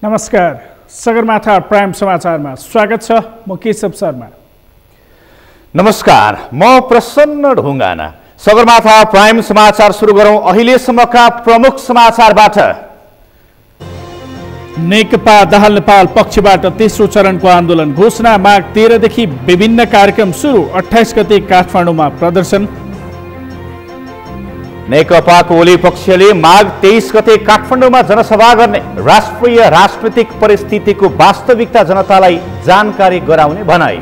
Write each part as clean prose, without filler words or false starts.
नमस्कार, सगरमाथा प्राइम समाचारमा स्वागत छ। म केशव शर्मा। नमस्कार, म प्रसन्न ढुङ्गाना। सगरमाथा प्राइम समाचार सुरु गरौँ अहिलेसम्मका प्रमुख समाचारबाट। नेकपा दाहाल नेपाल पक्षबाट तेस्रो चरणको आन्दोलन घोषणा। माघ 13 देखि विभिन्न कार्यक्रम सुरु। 28 गते काठमाडौँमा प्रदर्शन। नेकपाको ओली पक्षले माघ 23 गते काठमाडौँमा जनसभा गर्ने। राष्ट्रिय राजनीतिक परिस्थितिको वास्तविकता जनतालाई जानकारी गराउने भनाई।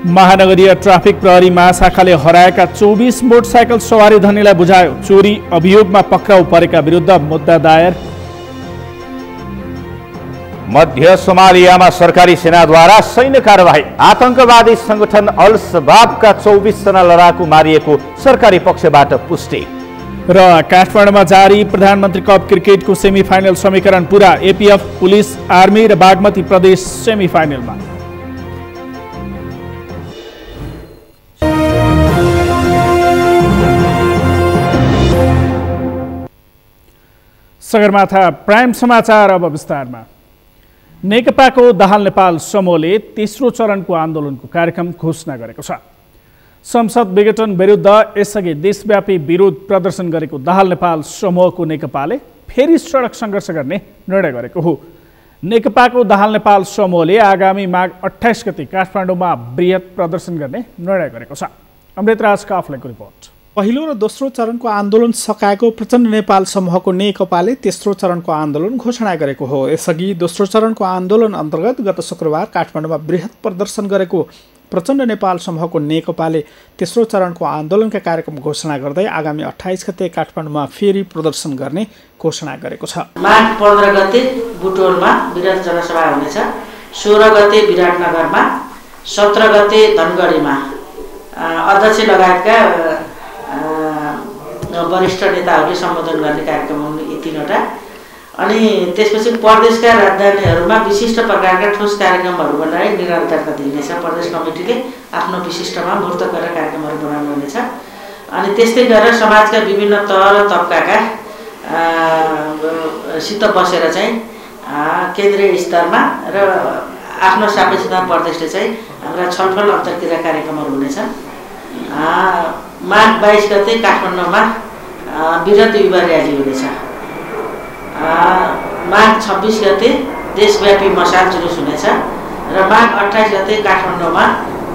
महानगरीय ट्राफिक प्रहरी महाशाखाले हराएका 24 मोटरसाइकल सवारी धनीलाई बुझायो। चोरी अभियोगमा पक्राउ परेका विरुद्ध मुद्दा दायर। मध्य सोमालियामा सरकारी सेनाद्वारा सैन्य कारबाही। आतंकवादी संगठन अल शबाबका 24 जना लडाकु मारिएको सरकारी पक्षबाट पुष्टि। र काठमाडौँमा जारी प्रधानमन्त्री कप क्रिकेटको सेमिफाइनल समीकरण पूरा। एपीएफ, पुलिस, आर्मी र बागमती प्रदेश सेमिफाइनलमा। सगरमाथा प्राइम समाचार अब विस्तारमा। नेकपाको दाहाल नेपाल समूहले तेस्रो चरणको आन्दोलनको कार्यक्रम घोषणा गरेको छ। संसद विघटन विरुद्ध यसअघि देशव्यापी विरोध प्रदर्शन गरेको दाहाल नेपाल समूहको नेकपाले फेरि सडक सङ्घर्ष गर्ने निर्णय गरेको हो। नेकपाको दाहाल नेपाल समूहले आगामी माघ 28 गते काठमाडौँमा बृहत प्रदर्शन गर्ने निर्णय गरेको छ। अमृतराज काफलेको रिपोर्ट। पहिलो र दोस्रो चरणको आन्दोलन सकाएको प्रचण्ड नेपाल समूहको नेकपाले तेस्रो चरणको आन्दोलन घोषणा गरेको हो। यसअघि दोस्रो चरणको आन्दोलन अन्तर्गत गत शुक्रबार काठमाडौँमा बृहत प्रदर्शन गरेको प्रचण्ड नेपाल समूहको नेकपाले तेस्रो चरणको आन्दोलनका कार्यक्रम घोषणा गर्दै आगामी 28 गते काठमाडौँमा फेरि प्रदर्शन गर्ने घोषणा गरेको छ। माघ 15 गते बुटोलमा बृहत जनसभा हुनेछ। 16 गते विराटनगरमा, 17 गते धनगढीमा अध्यक्ष लगायतका वरिष्ठ नेताहरूले सम्बोधन गर्ने कार्यक्रम हुन् यी तीनवटा। अनि त्यसपछि प्रदेशका राजधानीहरूमा विशिष्ट प्रकारका ठोस कार्यक्रमहरू बनाए निरन्तरता दिइनेछ। प्रदेश कमिटीले आफ्नो विशिष्टमा मूर्त गरेर कार्यक्रमहरू बनाउनु हुनेछ। अनि त्यस्तै गरेर समाजका विभिन्न तह र तबकाका सित बसेर चाहिँ केन्द्रीय स्तरमा र आफ्नो सापेक्षता प्रदेशले चाहिँ हाम्रा छलफल अन्तर्क्रिया कार्यक्रमहरू हुनेछ। माघ 22 गते काठमाडौँमा वृहत युवा र्याली हुनेछ। माघ 26 गते देशव्यापी मशाल जुलुस हुनेछ र माघ 28 गते काठमाडौँमा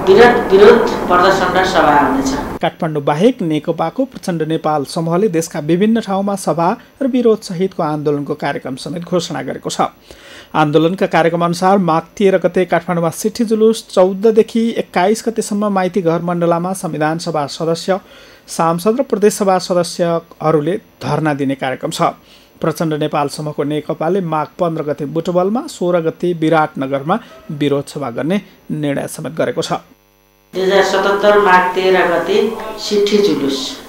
वृहत विरोध प्रदर्शन र सभा हुनेछ। काठमाडौँ बाहेक नेकपाको प्रचण्ड नेपाल समूहले देशका विभिन्न ठाउँमा सभा र विरोध सहितको आन्दोलनको कार्यक्रम समेत घोषणा गरेको छ। आन्दोलनका कार्यक्रम अनुसार माघ 13 गते काठमाडौँमा सिट्ठी जुलुस, 14 देखि 21 गतेसम्म माइती घर मण्डलामा संविधान सभा सदस्य, सांसद र प्रदेशसभा सदस्यहरूले धरना दिने कार्यक्रम छ। प्रचण्ड नेपाल समूहको नेकपाले माघ 15 गते बुटवलमा, 16 गते विराटनगरमा विरोध सभा गर्ने निर्णय समेत गरेको छ। 2077 माघ 13 गते सिट्ठी जुलुस,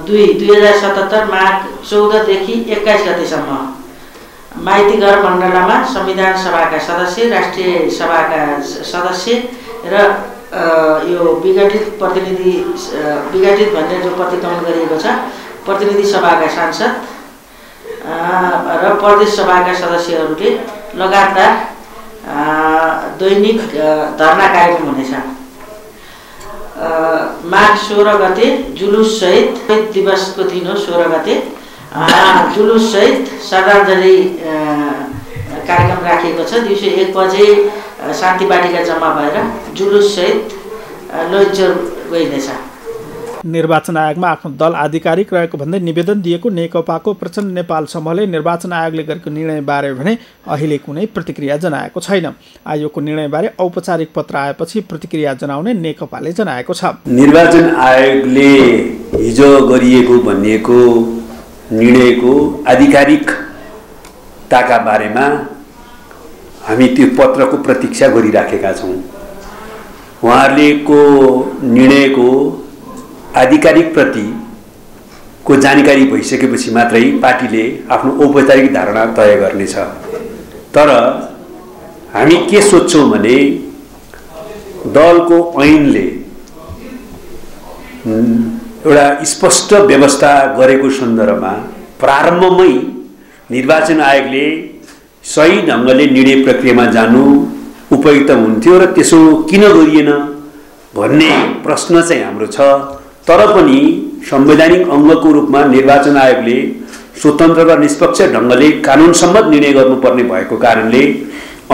2077 माघ 14 देखि 21 गतेसम्म माइती घर मण्डलामा संविधान सभाका सदस्य, राष्ट्रिय सभाका सदस्य र यो विघटित भन्ने जो प्रतिगमन गरिएको छ प्रतिनिधि सभाका सांसद र प्रदेश सभाका सदस्यहरूले लगातार दैनिक धरना कार्यक्रम हुनेछ। माघ 16 गते जुलुस सहित दिवसको दिन हो। 16 गते जुलुस सहित श्रद्धाञ्जली कार्यक्रम राखिएको छ। दिउँसो 1 बजे शान्ति बाटिका जम्मा भएर जुलुस सहित लोइचौर गइनेछ। निर्वाचन आयोगमा आफ्नो दल आधिकारिक रहेको भन्दै निवेदन दिएको नेकपाको प्रचण्ड नेपाल समूहले निर्वाचन आयोगले गरेको निर्णयबारे भने अहिले कुनै प्रतिक्रिया जनाएको छैन। आयोगको निर्णयबारे औपचारिक पत्र आएपछि प्रतिक्रिया जनाउने नेकपाले जनाएको छ। निर्वाचन आयोगले हिजो गरिएको भनिएको निर्णयको आधिकारिकताका बारेमा हामी त्यो पत्रको प्रतीक्षा गरिराखेका छौँ। उहाँहरूको निर्णयको आधिकारिक प्रतिको जानकारी भइसकेपछि मात्रै पार्टीले आफ्नो औपचारिक धारणा तय गर्नेछ। तर हामी के सोच्छौँ भने दलको ऐनले एउटा स्पष्ट व्यवस्था गरेको सन्दर्भमा प्रारम्भमै निर्वाचन आयोगले सही ढङ्गले निर्णय प्रक्रियामा जानु उपयुक्त हुन्थ्यो र त्यसो किन गरिएन भन्ने प्रश्न चाहिँ हाम्रो छ। तर पनि संवैधानिक अङ्गको रूपमा निर्वाचन आयोगले स्वतन्त्र र निष्पक्ष ढङ्गले कानुन सम्मत निर्णय गर्नुपर्ने भएको कारणले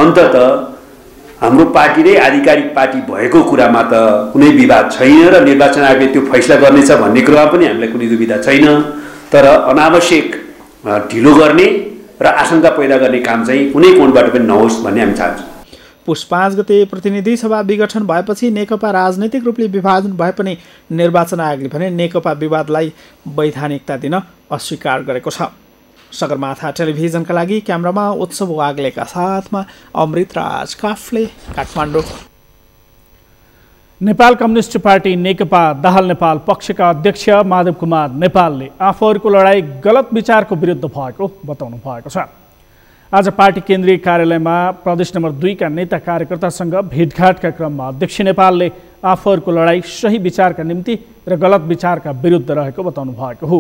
अन्ततः हाम्रो पार्टी नै आधिकारिक पार्टी भएको कुरामा त कुनै विवाद छैन र निर्वाचन आयोगले त्यो फैसला गर्नेछ भन्ने कुरामा पनि हामीलाई कुनै दुविधा छैन। तर अनावश्यक ढिलो गर्ने र आशंका पैदा गर्ने काम चाहिँ कुनै कोणबाट पनि नहोस् भन्ने हामी चाहन्छौँ। पुष 5 गते प्रतिनिधि सभा विघटन भएपछि नेकपा राजनैतिक रूपले विभाजन भए पनि निर्वाचन आयोगले भने नेकपा विवादलाई वैधानिकता दिन अस्वीकार गरेको छ। सगरमाथा टेलिभिजनका लागि क्यामेरामा उत्सव वाग्लेका साथमा अमृतराज काफ्ले, काठमाडौँ। नेपाल कम्युनिस्ट पार्टी नेकपा दाहाल नेपाल पक्षका अध्यक्ष माधव कुमार नेपालले आफूहरूको लडाईँ गलत विचारको विरुद्ध भएको बताउनु भएको छ। आज पार्टी केन्द्रीय कार्यालयमा प्रदेश नम्बर 2 का नेता कार्यकर्तासँग भेटघाटका क्रममा अध्यक्ष नेपालले आफूहरूको लडाईँ सही विचारका निम्ति र गलत विचारका विरुद्ध रहेको बताउनु भएको हो।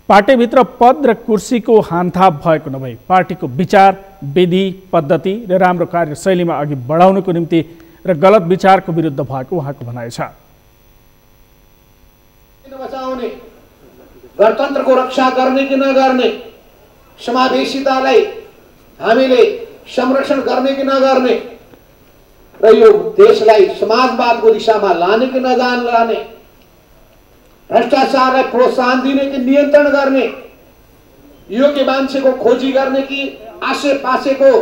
पार्टीभित्र पद र कुर्सीको हानथाप भएको नभई पार्टीको विचार, विधि, पद्धति र राम्रो कार्यशैलीमा अघि बढाउनको निम्ति र गलत विचारको विरुद्ध भएको उहाँको भनाइ छ। गणतन्त्रको रक्षा गर्ने कि नगर्ने, समावेशितालाई हामीले संरक्षण गर्ने कि नगर्ने र यो देशलाई समाजवादको दिशामा लाने कि नलाने, भ्रष्टाचारलाई प्रोत्साहन दिने कि नियन्त्रण गर्ने, योग्य मान्छेको खोजी गर्ने कि आसे पासेको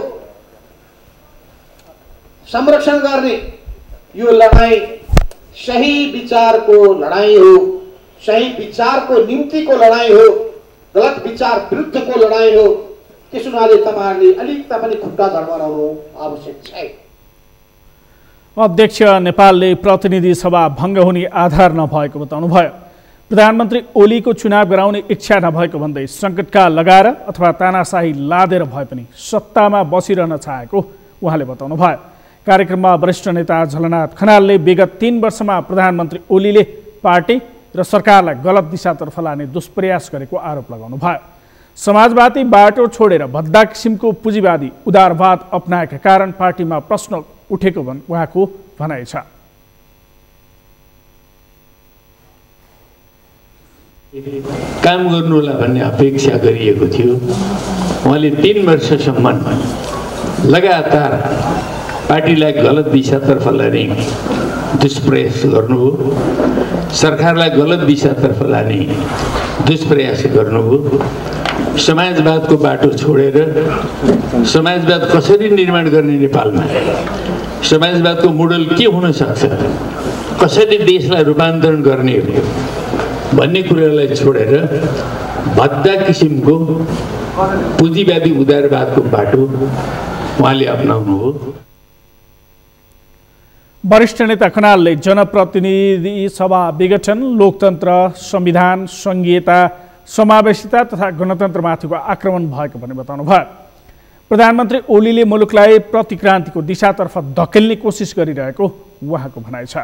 संरक्षण गर्ने, यो लडाई सही विचारको लडाई हो, सही विचारको निम्तिको लडाई हो, गलत विचार विरुद्धको लडाई हो। त्यस हुनाले तपाईहरुले अलिकता पनि खुट्टा धर्माउनु आवश्यक छ। अध्यक्ष नेपालले प्रतिनिधि सभा भङ्ग हुने आधार नभएको बताउनुभयो। प्रधानमन्त्री ओलीको चुनाव गराउने इच्छा नभएको भन्दै सङ्कटकाल लगाएर अथवा तानाशाही लादेर भए पनि सत्तामा बसिरहन चाहेको उहाँले बताउनुभयो। कार्यक्रममा वरिष्ठ नेता झलनाथ खनालले विगत 3 वर्षमा प्रधानमन्त्री ओलीले पार्टी र सरकारलाई गलत दिशातर्फ लाने दुष्प्रयास गरेको आरोप लगाउनुभयो। समाजवादी बाटो छोडेर भद्दा किसिमको पुँजीवादी उदारवाद अपनाएका कारण पार्टीमा प्रश्न उठेको उहाँको भनाइ छ। काम गर्नुहोला भन्ने अपेक्षा गरिएको थियो। उहाँले 3 वर्षसम्म लगातार पार्टीलाई गलत दिशातर्फ लाने दुष्प्रयास गर्नुभयो, सरकारलाई गलत दिशातर्फ लाने दुष्प्रयास गर्नुभयो। समाजवादको बाटो छोडेर समाजवाद कसरी निर्माण गर्ने, नेपालमा समाजवादको मोडल के हुन सक्छ, कसरी देशलाई रूपान्तरण गर्ने भन्ने कुरालाई छोडेर भद्दा किसिमको पुँजीवादी उदारवादको बाटो उहाँले अपनाउनुभयो। वरिष्ठ नेता खनालले जनप्रतिनिधि सभा विघटन, लोकतन्त्र, संविधान, संघीयता, समावेशिता तथा गणतन्त्रमाथिको आक्रमण भएको भन्ने बताउनुभयो। प्रधानमन्त्री ओलीले मुलुकलाई प्रतिक्रान्तिको दिशातर्फ धकेल्ने कोसिस गरिरहेको उहाँको भनाइ छ।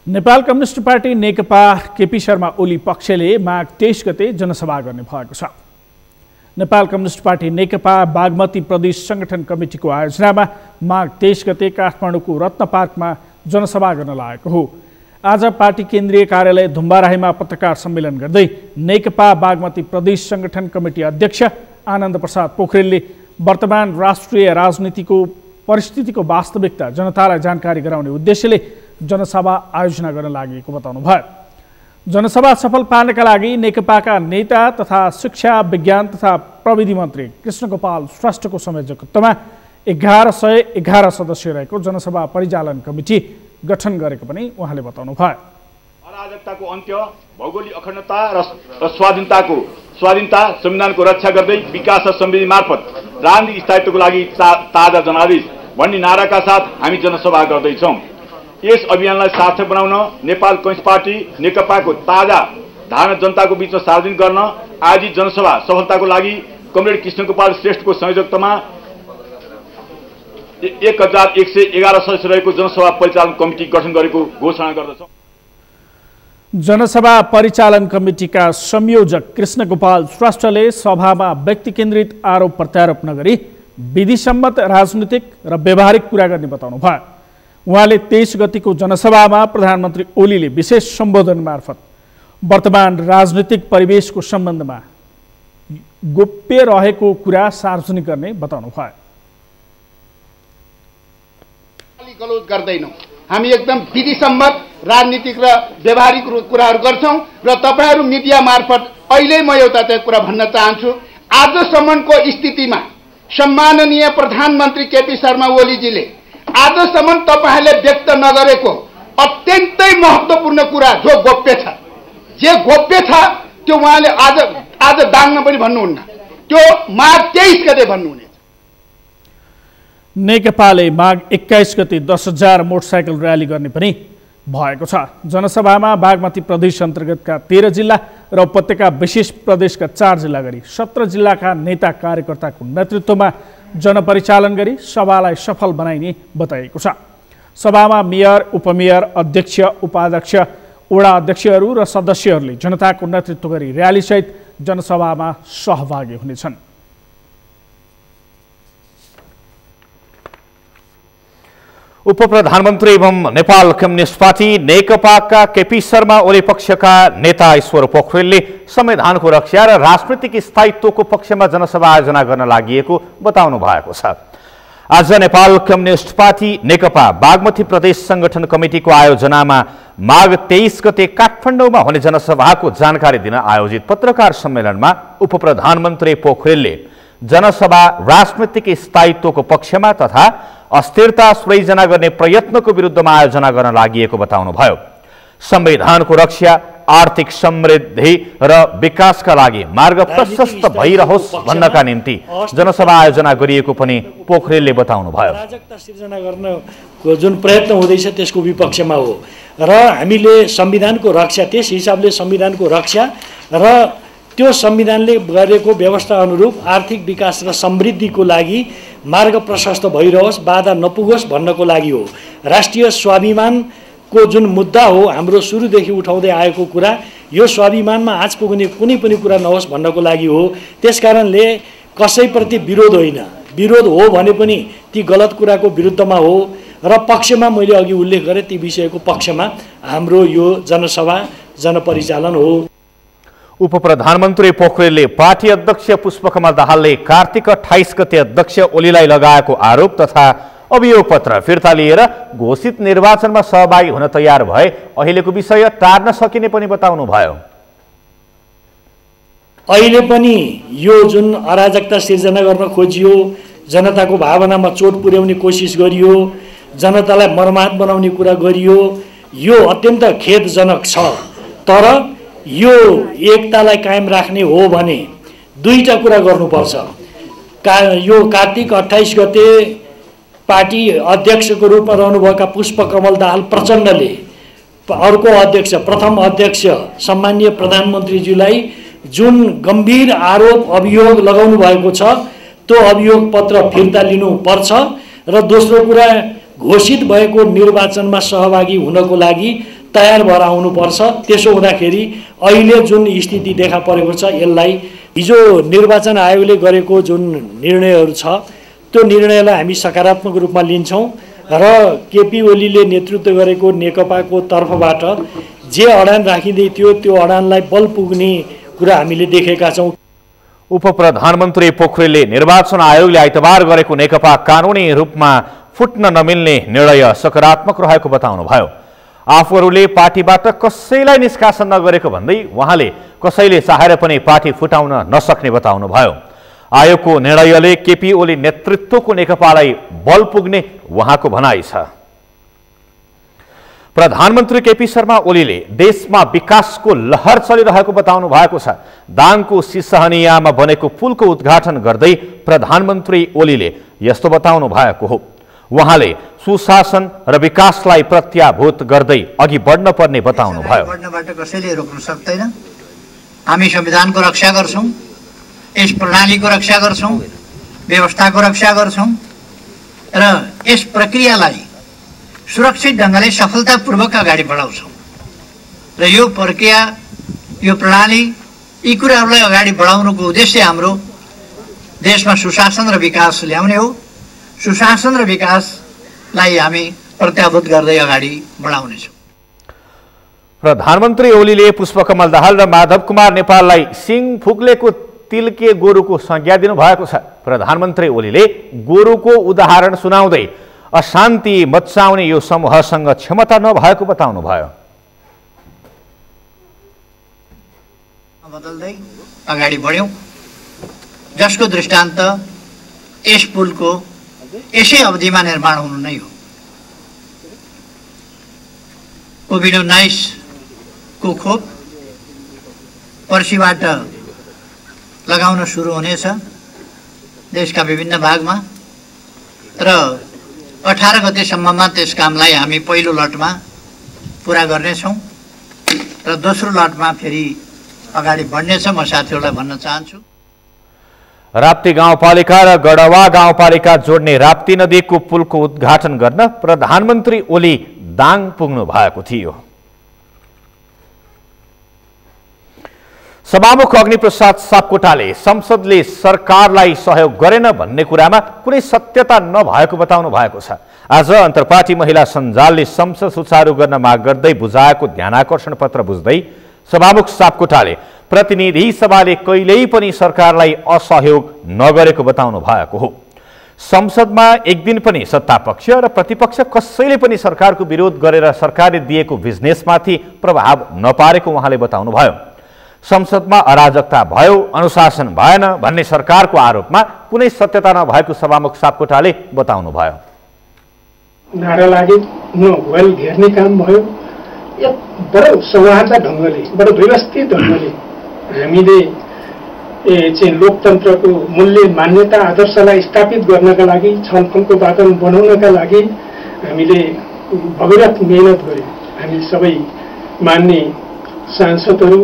नेपाल कम्युनिस्ट पार्टी नेकपा केपी शर्मा ओली पक्षले माघ 23 गते जनसभा गर्ने भएको छ। नेपाल कम्युनिस्ट पार्टी नेकपा बागमती प्रदेश संगठन कमिटीको आयोजनामा माघ 23 गते काठमाडौँको रत्न पार्कमा जनसभा गर्न लागेको हो। आज पार्टी केन्द्रीय कार्यालय धुम्बाराहीमा पत्रकार सम्मेलन गर्दै नेकपा बागमती प्रदेश संगठन कमिटी अध्यक्ष आनन्द प्रसाद पोखरेलले वर्तमान राष्ट्रिय राजनीतिको परिस्थितिको वास्तविकता जनतालाई जानकारी गराउने उद्देश्यले जनसभा आयोजना गर्न लागेको बताउनुभयो। जनसभा सफल पार्नका लागि नेकपाका नेता तथा शिक्षा, विज्ञान तथा प्रविधि मन्त्री कृष्णगोपाल श्रेष्ठको संयोजकत्वमा 1111 सदस्य रहेको जनसभा परिचालन कमिटी गठन गरेको पनि उहाँले बताउनुभयो। अराजकताको अन्त्य, भौगोलिक अखण्डता र स्वाधीनता संविधानको रक्षा गर्दै विकास र समृद्धि मार्फत राजनीतिक स्थायित्वको लागि ताजा जनादेश भन्ने नाराका साथ हामी जनसभा गर्दैछौँ। यस अभियानलाई सार्थक बनाउन नेपाल कम्युनिस्ट पार्टी नेकपाको ताजा धारणा जनताको बीचमा सार्वजनिक गर्न आयोजित जनसभा सफलताको लागि कमरेड कृष्णगोपाल श्रेष्ठको संयोजकत्वमा 1111 सदस्य रहेको जनसभा परिचालन कमिटी गठन गरेको घोषणा गर्दछौँ। जनसभा परिचालन कमिटीका संयोजक कृष्ण गोपाल श्रेष्ठले सभामा व्यक्ति केन्द्रित आरोप प्रत्यारोप नगरी विधिसम्मत राजनीतिक र व्यवहारिक कुरा गर्ने बताउनु भयो। उहाँले 23 गतिको जनसभामा प्रधानमन्त्री ओलीले विशेष सम्बोधन मार्फत वर्तमान राजनीतिक परिवेशको सम्बन्धमा गोप्य रहेको कुरा सार्वजनिक गर्ने बताउनु भयो। गलौज गर्दैनौँ, हामी एकदम विधिसम्मत राजनीतिक र व्यवहारिक कुराहरू गर्छौँ र तपाईहरू मिडिया मार्फत अहिले म एउटा चाहिँ कुरा भन्न चाहन्छु। आजसम्मको स्थितिमा सम्माननीय प्रधानमन्त्री केपी शर्मा ओलीजीले आजसम्म तपाईहरूले व्यक्त नगरेको अत्यन्तै महत्त्वपूर्ण कुरा जो गोप्य छ, त्यो उहाँले आज दाङ्न पनि भन्नुहुन्न, त्यो माघ 23 गते भन्नुहुनेछ। नेकपाले माघ 21 गते 10,000 मोटरसाइकल र्याली गर्ने पनि भएको छ। जनसभामा बागमती प्रदेश अन्तर्गतका 13 जिल्ला र उपत्यका विशेष प्रदेशका 4 जिल्ला गरी 17 जिल्लाका नेता कार्यकर्ताको नेतृत्वमा जनपरिचालन गरी सभालाई सफल बनाइने बताइएको छ। सभामा मेयर, उपमेयर, अध्यक्ष, उपाध्यक्ष, वडा अध्यक्षहरू र सदस्यहरूले जनताको नेतृत्व गरी र्यालीसहित जनसभामा सहभागी हुनेछन्। उपप्रधानमन्त्री एवं नेपाल कम्युनिस्ट पार्टी नेकपाका केपी शर्मा ओली पक्षका नेता ईश्वर पोखरेलले संविधानको रक्षा र राजनीतिक स्थायित्वको पक्षमा जनसभा आयोजना गर्न लागि बताउनु भएको छ। आज नेपाल कम्युनिस्ट पार्टी नेकपा बागमती प्रदेश संगठन कमिटीको आयोजनामा माघ 23 गते काठमाडौँमा हुने जनसभाको जानकारी दिन आयोजित पत्रकार सम्मेलनमा उपप्रधानमन्त्री पोखरेलले जनसभा राजनीतिक स्थायित्वको पक्षमा तथा अस्थिरता सृजना गर्ने प्रयत्नको विरुद्धमा आयोजना गर्न लागि बताउनुभयो। संविधानको रक्षा, आर्थिक समृद्धि र विकासका लागि मार्ग प्रशस्त भइरहोस् भन्नका निम्ति जनसभा आयोजना गरिएको पनि पोखरेलले बताउनुभयो। अराजकता सिर्जना गर्नको जुन प्रयत्न हुँदैछ त्यसको विपक्षमा हो र हामीले संविधानको रक्षा, त्यस हिसाबले संविधानको रक्षा र त्यो संविधानले गरेको व्यवस्था अनुरूप आर्थिक विकास र समृद्धिको लागि मार्ग प्रशस्त भइरहोस्, बाधा नपुगोस् भन्नको लागि हो। राष्ट्रिय स्वाभिमानको जुन मुद्दा हो, हाम्रो सुरुदेखि उठाउँदै आएको कुरा, यो स्वाभिमानमा आँच पुग्ने कुनै पनि कुरा नहोस् भन्नको लागि हो। त्यसकारणले कसैप्रति विरोध होइन, विरोध हो भने पनि ती गलत कुराको विरुद्धमा हो र पक्षमा मैले अघि उल्लेख गरेँ ती विषयको पक्षमा हाम्रो यो जनसभा जनपरिचालन हो। उपप्रधानमन्त्री पोखरेलले पार्टी अध्यक्ष पुष्पकमल दाहालले कार्तिक 28 गते अध्यक्ष ओलीलाई लगाएको आरोप तथा अभियोग पत्र फिर्ता लिएर घोषित निर्वाचनमा सहभागी हुन तयार भए अहिलेको विषय टार्न सकिने पनि बताउनुभयो। अहिले पनि यो जुन अराजकता सिर्जना गर्न खोजियो, जनताको भावनामा चोट पुर्याउने कोसिस गरियो, जनतालाई मर्माहत बनाउने कुरा गरियो, यो अत्यन्त खेदजनक छ। तर यो एकतालाई कायम राख्ने हो भने दुईटा कुरा गर्नुपर्छ। यो कार्तिक 28 गते पार्टी अध्यक्षको रूपमा रहनुभएका पुष्पकमल दाहाल प्रचण्डले अर्को अध्यक्ष, प्रथम अध्यक्ष सम्माननीय प्रधानमन्त्रीज्यूलाई जुन गम्भीर आरोप अभियोग लगाउनु भएको छ त्यो अभियोग पत्र फिर्ता लिनुपर्छ र दोस्रो कुरा घोषित भएको निर्वाचनमा सहभागी हुनको लागि तयार भएर आउनुपर्छ। त्यसो हुँदाखेरि अहिले जुन स्थिति देखा परेको छ यसलाई हिजो निर्वाचन आयोगले गरेको जुन निर्णयहरू छ त्यो निर्णयलाई हामी सकारात्मक रूपमा लिन्छौँ र केपी ओलीले नेतृत्व गरेको नेकपाको तर्फबाट जे अडान राखिँदै थियो त्यो अडानलाई बल पुग्ने कुरा हामीले देखेका छौँ। उपप्रधानमन्त्री पोखरेलले निर्वाचन आयोगले आइतबार गरेको नेकपा कानुनी रूपमा फुट्न नमिल्ने निर्णय सकारात्मक रहेको बताउनुभयो। आफूहरूले पार्टीबाट कसैलाई निष्कासन नगरेको भन्दै उहाँले कसैले चाहेर पनि पार्टी फुटाउन नसक्ने बताउनुभयो। आयोगको निर्णयले केपी ओली नेतृत्वको नेकपालाई बल पुग्ने उहाँको भनाइ छ। प्रधानमन्त्री केपी शर्मा ओलीले देशमा विकासको लहर चलिरहेको बताउनु भएको छ। दाङको सिसहनियामा बनेको पुलको उद्घाटन गर्दै प्रधानमन्त्री ओलीले यस्तो बताउनु भएको हो। उहाँले सुशासन र विकासलाई प्रत्याभूत गर्दै अघि बढ्न पर्ने बताउनुभयो। बढ्नबाट कसैले रोक्न सक्दैन। हामी संविधानको रक्षा गर्छौं, यस प्रणालीको रक्षा गर्छौं, व्यवस्थाको रक्षा गर्छौं र यस प्रक्रियालाई सुरक्षित ढंगले सफलतापूर्वक अगाडि बढाउँछौं। र यो प्रक्रिया, यो प्रणाली, यी कुराहरूलाई अगाडि बढाउनुको उद्देश्य हाम्रो देशमा सुशासन र विकास ल्याउने हो। सुशासन र विकासलाई हामी प्रत्याभूत गर्दै अगाडि बढाउनेछौँ। प्रधानमन्त्री ओलीले पुष्पकमल दाहाल र माधव कुमार नेपाललाई सिङ फुक्लेको तिल्के गोरुको संज्ञा दिनुभएको छ। प्रधानमन्त्री ओलीले गोरुको उदाहरण सुनाउँदै अशान्ति मच्चाउने यो समूहसँग क्षमता नभएको बताउनुभयो। बदल्दै अगाडि बढ्यौँ, जसको दृष्टान्त यस पुलको यसै अवधिमा निर्माण हुनु नै हो। कोभिड-19 को खोप पर्सिबाट लगाउन सुरु हुनेछ देशका विभिन्न भागमा र 18 गतेसम्ममा त्यस कामलाई हामी पहिलो लटमा पुरा गर्नेछौँ र दोस्रो लटमा फेरि अगाडि बढ्नेछ। म साथीहरूलाई भन्न चाहन्छु, राप्ती गाउँपालिका र गढवा गाउँपालिका जोड्ने राप्ती नदीको पुलको उद्घाटन गर्न प्रधानमन्त्री ओली दाङ पुग्नु भएको थियो। सभामुख अग्निप्रसाद सापकोटाले संसदले सरकारलाई सहयोग गरेन भन्ने कुरामा कुनै सत्यता नभएको बताउनु भएको छ। आज अन्तर्पार्टी महिला सञ्जालले संसद सुचारू गर्न माग गर्दै बुझाएको ध्यानाकर्षण पत्र बुझ्दै सभामुख सापकोटाले प्रतिनिधि सभाले कहिल्यै पनि सरकारलाई असहयोग नगरेको बताउनु भएको हो। संसदमा एक दिन पनि सत्तापक्ष र प्रतिपक्ष कसैले पनि सरकारको विरोध गरेर सरकारले दिएको बिजनेसमाथि प्रभाव नपारेको उहाँले बताउनुभयो। संसदमा अराजकता भयो, अनुशासन भएन भन्ने सरकारको आरोपमा कुनै सत्यता नभएको सभामुख सापकोटाले बताउनुभयो। नारा लागे वेल घेर्ने काम भयो। बडो सौहार्द ढङ्गले, बडो व्यवस्थित ढङ्गले हामीले चाहिँ लोकतन्त्रको मूल्य, मान्यता, आदर्शलाई स्थापित गर्नका लागि, छलफलको वातावरण बनाउनका लागि हामीले भगीरथ मेहनत गर्यौँ। हामी सबै मान्य सांसदहरू,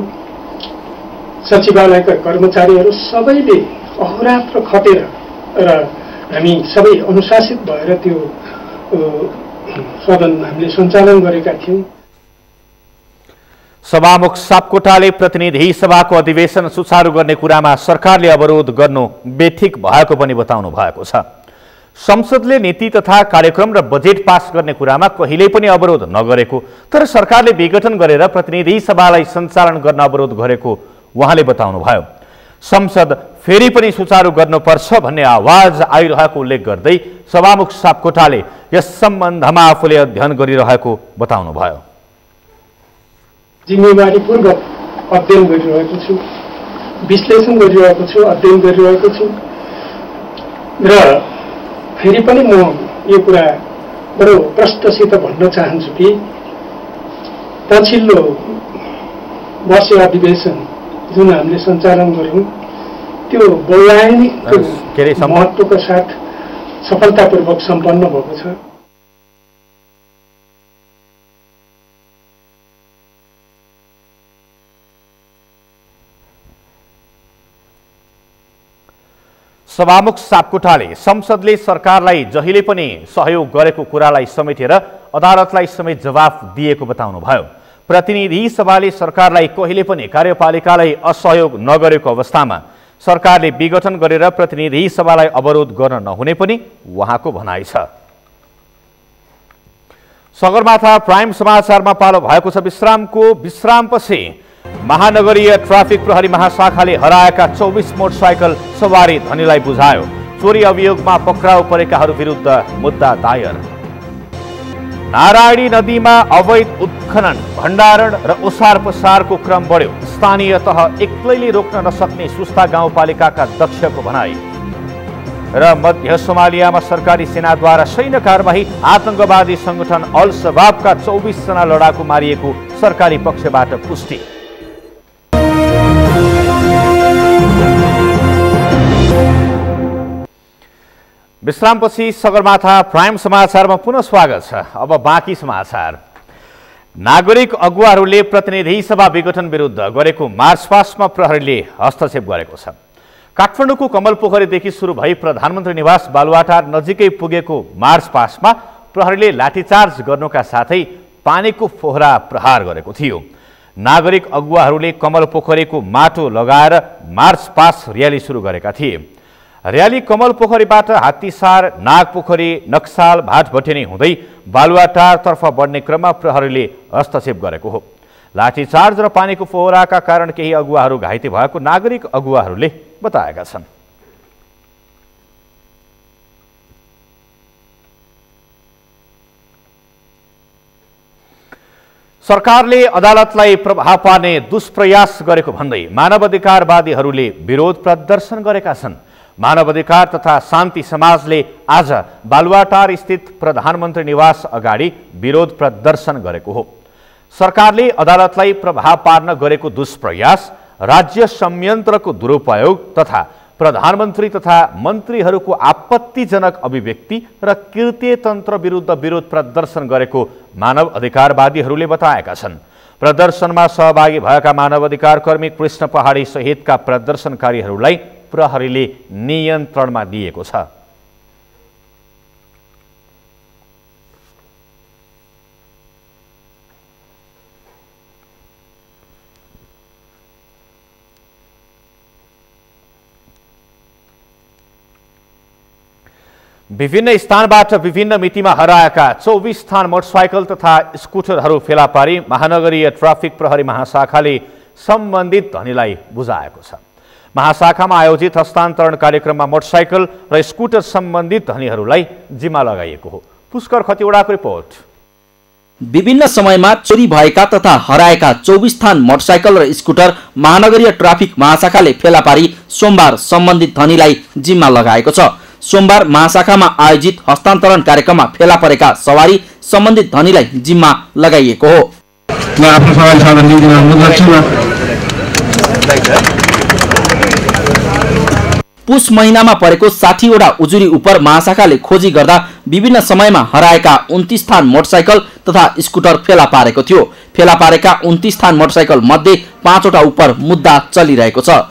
सचिवालयका कर्मचारीहरू सबैले अहोरात्र खटेर र हामी सबै अनुशासित भएर त्यो सदन हामीले सञ्चालन गरेका थियौँ। सभामुख सापकोटाले प्रतिनिधि सभाको अधिवेशन सुचारू गर्ने कुरामा सरकारले अवरोध गर्नु बेठिक भएको पनि बताउनु भएको छ। संसदले नीति तथा कार्यक्रम र बजेट पास गर्ने कुरामा कहिल्यै पनि अवरोध नगरेको, तर सरकारले विघटन गरेर प्रतिनिधि सभालाई सञ्चालन गर्न अवरोध गरेको उहाँले बताउनुभयो। संसद फेरि पनि सुचारू गर्नुपर्छ भन्ने आवाज आइरहेको उल्लेख गर्दै सभामुख सापकोटाले यस सम्बन्धमा आफूले अध्ययन गरिरहेको बताउनुभयो। जिम्मेवारीपूर्वक अध्ययन गरिरहेको छु, विश्लेषण गरिरहेको छु, अध्ययन गरिरहेको छु र फेरि पनि म यो कुरा बडो प्रष्टसित भन्न चाहन्छु कि पछिल्लो वर्षीय अधिवेशन जुन हामीले सञ्चालन गर्यौँ त्यो वैधानिक महत्त्वका साथ सफलतापूर्वक सम्पन्न भएको छ। सभामुख सापकोटाले संसदले सरकारलाई जहिले पनि सहयोग गरेको कुरालाई समेटेर अदालतलाई समेत जवाफ दिएको बताउनुभयो। प्रतिनिधि सभाले सरकारलाई कहिले पनि कार्यपालिकालाई असहयोग नगरेको अवस्थामा सरकारले विघटन गरेर प्रतिनिधि सभालाई अवरोध गर्न नहुने पनि उहाँको भनाइ छ। सगरमाथा प्राइम समाचारमा पालो भएको छ विश्रामको। विश्रामपछि महानगरीय ट्राफिक प्रहरी महाशाखाले हराएका 24 मोटरसाइकल सवारी धनीलाई बुझायो। चोरी अभियोगमा पक्राउ परेकाहरू विरुद्ध मुद्दा दायर। नारायणी नदीमा अवैध उत्खनन, भण्डारण र ओसार पसारको क्रम बढ्यो। स्थानीय तह एक्लैले रोक्न नसक्ने सुस्ता गाउँपालिकाका दक्षको भनाई। र मध्य सोमालियामा सरकारी सेनाद्वारा सैन्य कारबाही, आतंकवादी संगठन अल शबाबका 24 जना लडाकु मारिएको सरकारी पक्षबाट पुष्टि। विश्रामपछि सगरमाथा प्राइम समाचारमा पुनः स्वागत छ। अब बाँकी समाचार। नागरिक अगुवाहरूले प्रतिनिधि सभा विघटन विरुद्ध गरेको मार्चपास्टमा प्रहरीले हस्तक्षेप गरेको छ। काठमाडौँको कमलपोखरीदेखि सुरु भई प्रधानमन्त्री निवास बालुवाटार नजिकै पुगेको मार्चपास्टमा प्रहरीले लाठीचार्ज गर्नुका साथै पानीको फोहरा प्रहार गरेको थियो। नागरिक अगुवाहरूले कमल पोखरीको माटो लगाएर मार्च पास र्याली सुरु गरेका थिए। र्याली कमल पोखरीबाट हात्तीसार, नागपोखरी, नक्साल, भाटभटेनी हुँदै बालुवाटारतर्फ बढ्ने क्रममा प्रहरीले हस्तक्षेप गरेको हो। लाठीचार्ज र पानीको फोहराका कारण केही अगुवाहरू घाइते भएको नागरिक अगुवाहरूले बताएका छन्। सरकारले अदालतलाई प्रभाव पार्ने दुष्प्रयास गरेको भन्दै मानवाधिकारवादीहरूले विरोध प्रदर्शन गरेका छन्। मानवाधिकार तथा शान्ति समाजले आज बालुवाटार स्थित प्रधानमन्त्री निवास अगाडि विरोध प्रदर्शन गरेको हो। सरकारले अदालतलाई प्रभाव पार्न गरेको दुष्प्रयास, राज्य संयन्त्रको दुरुपयोग तथा प्रधानमन्त्री तथा मन्त्रीहरूको आपत्तिजनक अभिव्यक्ति र कृत्यतन्त्र विरुद्ध विरोध प्रदर्शन गरेको मानव अधिकारवादीहरूले बताएका छन्। प्रदर्शनमा सहभागी भएका मानवाधिकार कर्मी कृष्ण पहाडी सहितका प्रदर्शनकारीहरूलाई प्रहरीले नियन्त्रणमा लिएको छ। विभिन्न स्थानबाट विभिन्न मितिमा हराएका 24 स्थान मोटरसाइकल तथा स्कुटरहरू फेला पारी महानगरीय ट्राफिक प्रहरी महाशाखाले सम्बन्धित धनीलाई बुझाएको छ। महाशाखामा आयोजित हस्तान्तरण कार्यक्रममा मोटरसाइकल र स्कुटर सम्बन्धित धनीहरूलाई जिम्मा लगाइएको हो। पुष्कर खतिवडाको रिपोर्ट। विभिन्न समयमा चोरी भएका तथा हराएका 24 स्थान मोटरसाइकल र स्कुटर महानगरीय ट्राफिक महाशाखाले फेला पारी सोमबार सम्बन्धित धनीलाई जिम्मा लगाएको छ। सोमबार महाशाखामा आयोजित हस्तान्तरण कार्यक्रममा फेला परेका सवारी सम्बन्धित धनीलाई जिम्मा लगाइएको हो। पुष महिनामा परेको 60 वटा उजुरी उपर महाशाखाले खोजी गर्दा विभिन्न समयमा हराएका 29 स्थान मोटरसाइकल तथा स्कुटर फेला पारेको थियो। फेला पारेका 29 स्थान मोटरसाइकल मध्ये 5 वटा उपर मुद्दा चलिरहेको छ।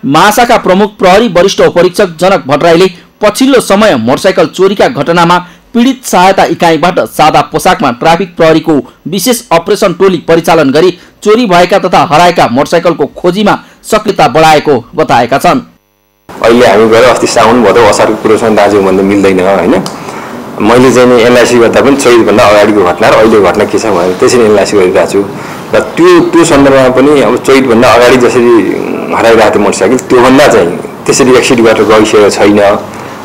महाशाखा प्रमुख प्रहरी वरिष्ठ उपरीक्षक जनक भट्टराईले पछिल्लो समय मोटरसाइकल चोरीका घटनामा पीडित सहायता इकाइबाट सादा पोसाकमा ट्राफिक प्रहरीको विशेष अपरेसन टोली परिचालन गरी चोरी भएका तथा हराएका मोटरसाइकलको खोजीमा सक्रियता बढाएको बताएका छन्। अहिले हामी गएर अस्ति साउन भदौ असारको कुरोसँग दाजु भन्दा मिल्दैन हैन। मैले चाहिँ एलआईसी गर्दा पनि चोरीभन्दा अगाडिको घटना र अहिलेको घटना के छ भनेर त्यसरी एलआईसी गरिरहेको छु र त्यो सन्दर्भमा पनि अब चोरीभन्दा अगाडि जसरी हराइरहेको थियो मोटरसाइकल त्योभन्दा चाहिँ त्यसरी एक्सिड गरेर गइसकेको छैन।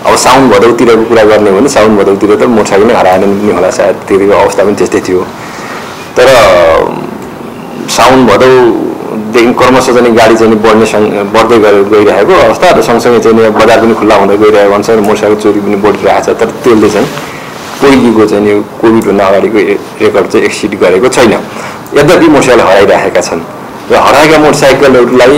अब साउन भदौतिरको कुरा गर्ने भने साउन भदौतिर त मोटरसाइकल नै हराएन पनि होला सायद, त्यतिको अवस्था पनि त्यस्तै थियो। तर साउन भदौदेखि क्रमशः चाहिँ गाडी चाहिँ बढ्दै गइरहेको अवस्था र सँगसँगै चाहिँ बजार पनि खुल्ला हुँदै गइरहेको अनुसार मोटरसाइकल चोरी पनि बढिरहेको छ। तर त्यसले चाहिँ पहिलेको चाहिँ कोभिडभन्दा अगाडिको रेकर्ड चाहिँ एक्सिड गरेको छैन। यद्यपि मोटरसाइकल हराइरहेका छन् र हराएका मोटरसाइकलहरूलाई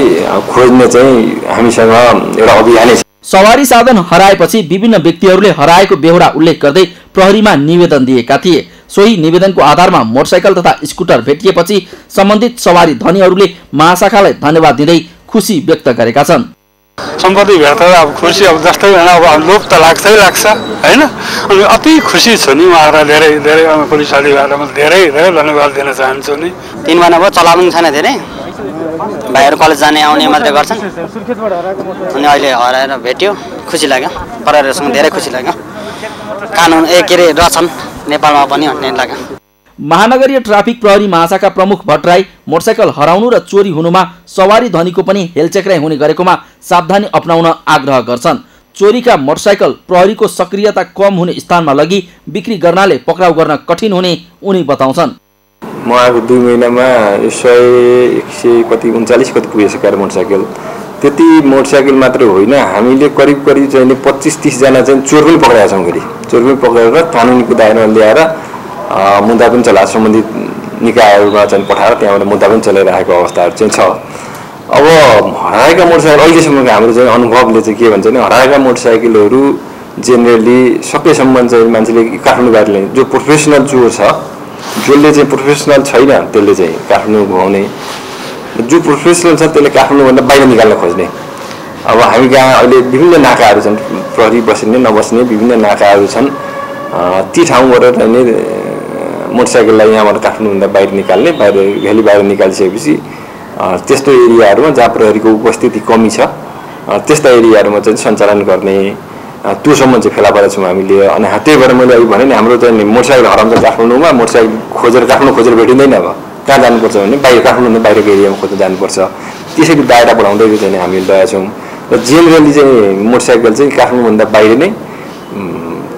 खोज्ने चाहिँ हामीसँग एउटा अभियानै छ। सवारी साधन हराएपछि विभिन्न व्यक्तिहरूले हराएको बेहोरा उल्लेख गर्दै प्रहरीमा निवेदन दिएका थिए। सोही निवेदनको आधारमा मोटरसाइकल तथा स्कुटर भेटिएपछि सम्बन्धित सवारी धनीहरूले महाशाखालाई धन्यवाद दिँदै खुसी व्यक्त गरेका छन्। सम्पत्ति भेट्दा अब खुसी अब जस्तै होइन, अब लोभ त लाग्छै लाग्छ होइन। अनि अति खुसी छु नि उहाँहरूलाई धेरै धेरै पुलिस अधिकारीहरूलाई म धेरै धेरै धन्यवाद दिन चाहन्छु नि। 3 महिना भयो चलाउनु छैन, धेरै भाइहरू कलेज जाने आउने मात्रै गर्छन् अनि अहिले हराएर भेट्यो, खुसी लाग्यो। परिवारसँग धेरै खुसी लाग्यो। कानुन के अरे रहेछन् नेपालमा पनि भन्ने लाग्यो। महानगरीय ट्राफिक प्रहरी महाशाखा प्रमुख भट्टराई मोटरसाइकल हराउनु र चोरी हुनुमा सवारी धनीको पनि हेलचेक्राइ हुने गरेकोमा सावधानी अपनाउन आग्रह गर्छन्। चोरीका मोटरसाइकल प्रहरीको सक्रियता कम हुने स्थानमा लगी बिक्री गर्नाले पक्राउ गर्न कठिन हुने उनी बताउँछन्। म आएको 2 महिनामा 100 कति 39 कति पुगेछ मोटरसाइकल। त्यति मोटरसाइकल मात्र होइन, हामीले करिब चाहिँ 25-30 जना चाहिँ चोर पनि पक्राएका छौँ। फेरि चोर पनि पक्राएर कानुनीको दायरामा ल्याएर मुद्दा पनि चलाएर सम्बन्धित निकायहरूमा चाहिँ पठाएर त्यहाँबाट मुद्दा पनि चलाइरहेको अवस्थाहरू चाहिँ छ। अब हराएका मोटरसाइकल अहिलेसम्मको हाम्रो चाहिँ अनुभवले चाहिँ के भन्छ भने हराएका मोटरसाइकलहरू जेनरली सकेसम्म चाहिँ मान्छेले काठमाडौँ गाडी ल्याउने जो प्रोफेसनल चोर छ, जसले चाहिँ प्रोफेसनल छैन त्यसले चाहिँ काठमाडौँ घुमाउने, जो प्रोफेसनल छ त्यसले काठमाडौँभन्दा बाहिर निकाल्न खोज्ने। अब हामी कहाँ अहिले विभिन्न नाकाहरू छन्, प्रहरी बस्ने नबस्ने विभिन्न नाकाहरू छन्। ती ठाउँबाट चाहिँ मोटरसाइकललाई यहाँबाट काठमाडौँभन्दा बाहिर निकाल्ने, भेली बाहिर निकालिसकेपछि त्यस्तो एरियाहरूमा जहाँ प्रहरीको उपस्थिति कमी छ त्यस्ता एरियाहरूमा चाहिँ सञ्चालन गर्ने त्योसम्म चाहिँ फेला पारेको छौँ हामीले। अनि त्यही भएर मैले अघि भने नि हाम्रो चाहिँ मोटरसाइकल हराउँछ काठमाडौँमा, मोटरसाइकल काठमाडौँ खोजेर भेटिँदैन। अब कहाँ जानुपर्छ भने बाहिर काठमाडौँभन्दा बाहिरको एरियामा खोज्न जानुपर्छ। त्यसैको दायरा बढाउँदै चाहिँ हामीले ल्याएका छौँ र जेनरली चाहिँ मोटरसाइकल चाहिँ काठमाडौँभन्दा बाहिर नै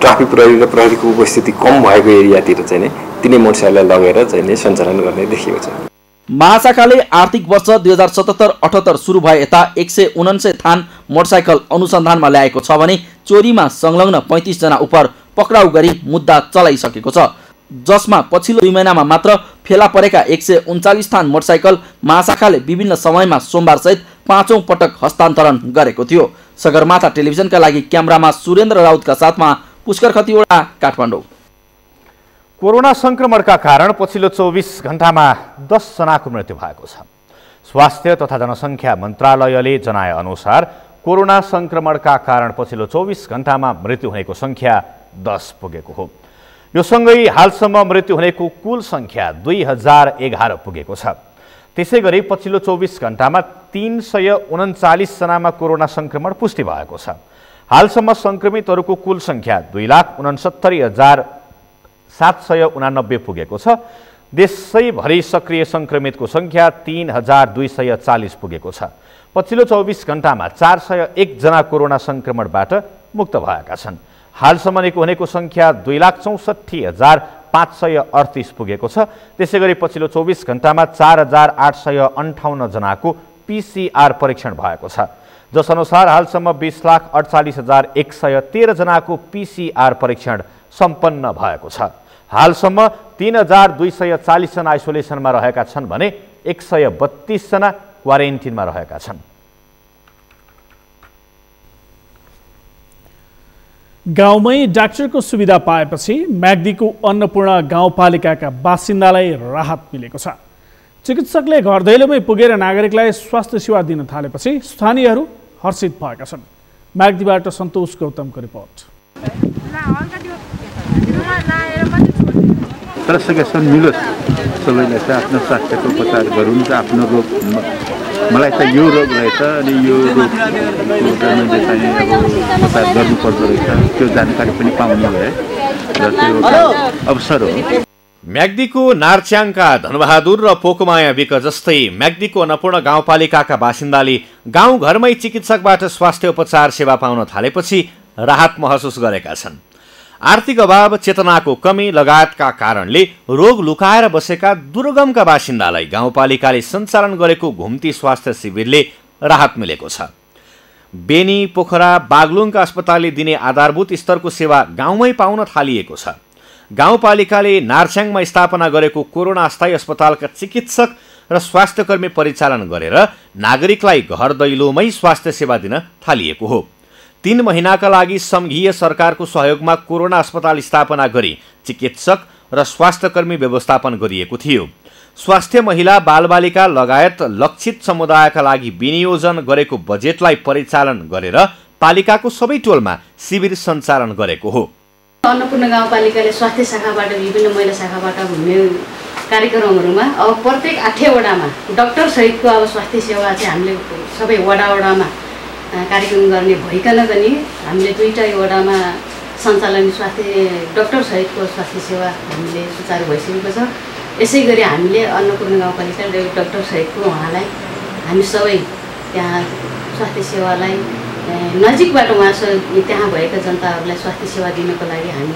ट्राफिक प्रहरी र प्रहरीको उपस्थिति कम भएको एरियातिर चाहिँ नै तिनै मोटरसाइकललाई लगेर चाहिँ नै सञ्चालन गर्ने देखिएको छ। महाशाखाले आर्थिक वर्ष 2077-78 सुरु भए यता 149 थान मोटरसाइकल अनुसन्धानमा ल्याएको छ भने चोरीमा संलग्न 35 जना उप पक्राउ गरी मुद्दा चलाइसकेको छ, जसमा पछिल्लो 2 महिनामा मात्र फेला परेका 139 थान मोटरसाइकल महाशाखाले विभिन्न समयमा सोमबार सहित 5औं पटक हस्तान्तरण गरेको थियो। सगरमाथा टेलिभिजनका लागि क्यामेरामा सुरेन्द्र राउतका साथमा पुष्कर खतिवडा, काठमाडौँ। कोरोना संक्रमणका कारण पछिल्लो 24 घण्टामा 10 जनाको मृत्यु भएको छ। स्वास्थ्य तथा जनसङ्ख्या मन्त्रालयले जनाए अनुसार कोरोना संक्रमणका कारण पछिल्लो 24 घण्टामा मृत्यु हुनेको सङ्ख्या 10 पुगेको हो। यो सँगै हालसम्म मृत्यु हुनेको कुल सङ्ख्या 2011 पुगेको छ। त्यसैगरी पछिल्लो 24 घण्टामा 339 जनामा कोरोना संक्रमण पुष्टि भएको छ। हालसम्म संक्रमितहरूको कुल सङ्ख्या 2,69,789 पुगेको छ। देशैभरि सक्रिय संक्रमितको सङ्ख्या 3,240 पुगेको छ। पछिल्लो 24 घण्टामा 401 जना कोरोना संक्रमणबाट मुक्त भएका छन्। हालसम्म निको हुनेको सङ्ख्या 2,64,538 पुगेको छ। त्यसैगरी पछिल्लो 24 घण्टामा 4,858 जनाको PCR परीक्षण भएको छ, जसअनुसार हालसम्म 20,48,113 जनाको PCR परीक्षण सम्पन्न भएको छ। हालसम्म 3,240 जना आइसोलेसनमा रहेका छन् भने 132 जना क्वारेन्टिनमा रहेका छन्। गाउँमै डाक्टरको सुविधा पाएपछि म्याग्दीको अन्नपूर्ण गाउँपालिकाका बासिन्दालाई राहत मिलेको छ। चिकित्सकले घर दैलोमै पुगेर नागरिकलाई स्वास्थ्य सेवा दिन थालेपछि स्थानीयहरू हर्षित भएका छन्। म्याग्दीबाट सन्तोष गौतमको रिपोर्ट। तर सकेसम्म मिलोस् सबैलाई चाहिँ आफ्नो स्वास्थ्यको उपचार गरौँ। आफ्नो रोग मलाई त यो रोग रहेछ अनि यो रोगले चाहिँ अब उपचार गर्नुपर्दो रहेछ त्यो जानकारी पनि पाउनु भए र त्यो अवसर हो। म्याग्दीको नार्च्याङका धनबहादुर र पोकमाया विक जस्तै म्याग्दीको अन्नपूर्ण गाउँपालिकाका बासिन्दाले गाउँघरमै चिकित्सकबाट स्वास्थ्य उपचार सेवा पाउन थालेपछि राहत महसुस गरेका छन्। आर्थिक अभाव, चेतनाको कमी लगायतका कारणले रोग लुकाएर बसेका दुर्गमका बासिन्दालाई गाउँपालिकाले सञ्चालन गरेको घुम्ती स्वास्थ्य शिविरले राहत मिलेको छ। बेनी, पोखरा, बागलुङका अस्पतालले दिने आधारभूत स्तरको सेवा गाउँमै पाउन थालिएको छ। गाउँपालिकाले नार्च्याङमा स्थापना गरेको कोरोना अस्थायी अस्पतालका चिकित्सक र स्वास्थ्यकर्मी परिचालन गरेर नागरिकलाई घर दैलोमै स्वास्थ्य सेवा दिन थालिएको हो। 3 महिनाका लागि संघीय सरकारको सहयोगमा कोरोना अस्पताल स्थापना गरी चिकित्सक र स्वास्थ्यकर्मी व्यवस्थापन गरिएको थियो। स्वास्थ्य, महिला, बालबालिका लगायत लक्षित समुदायका लागि विनियोजन गरेको बजेटलाई परिचालन गरेर पालिकाको सबै टोलमा शिविर सञ्चालन गरेको हो। अन्नपूर्ण गाउँपालिकाले स्वास्थ्य शाखाबाट विभिन्न महिला शाखाबाट हुने कार्यक्रमहरूमा अब प्रत्येक 8 वडामा डाक्टर सहितको अब स्वास्थ्य सेवा चाहिँ हामीले सबै वडामा कार्यक्रम गर्ने भइकन पनि हामीले 2टा वडामा सञ्चालन स्वास्थ्य डाक्टर सहितको स्वास्थ्य सेवा हामीले सुचारू भइसकेको छ। यसै गरी हामीले अन्नपूर्ण गाउँपालिका डाक्टर सहितको उहाँलाई हामी सबै त्यहाँ स्वास्थ्य सेवालाई नजिकबाट त्यहाँ भएका जनताहरूलाई स्वास्थ्य सेवा दिनको लागि हामी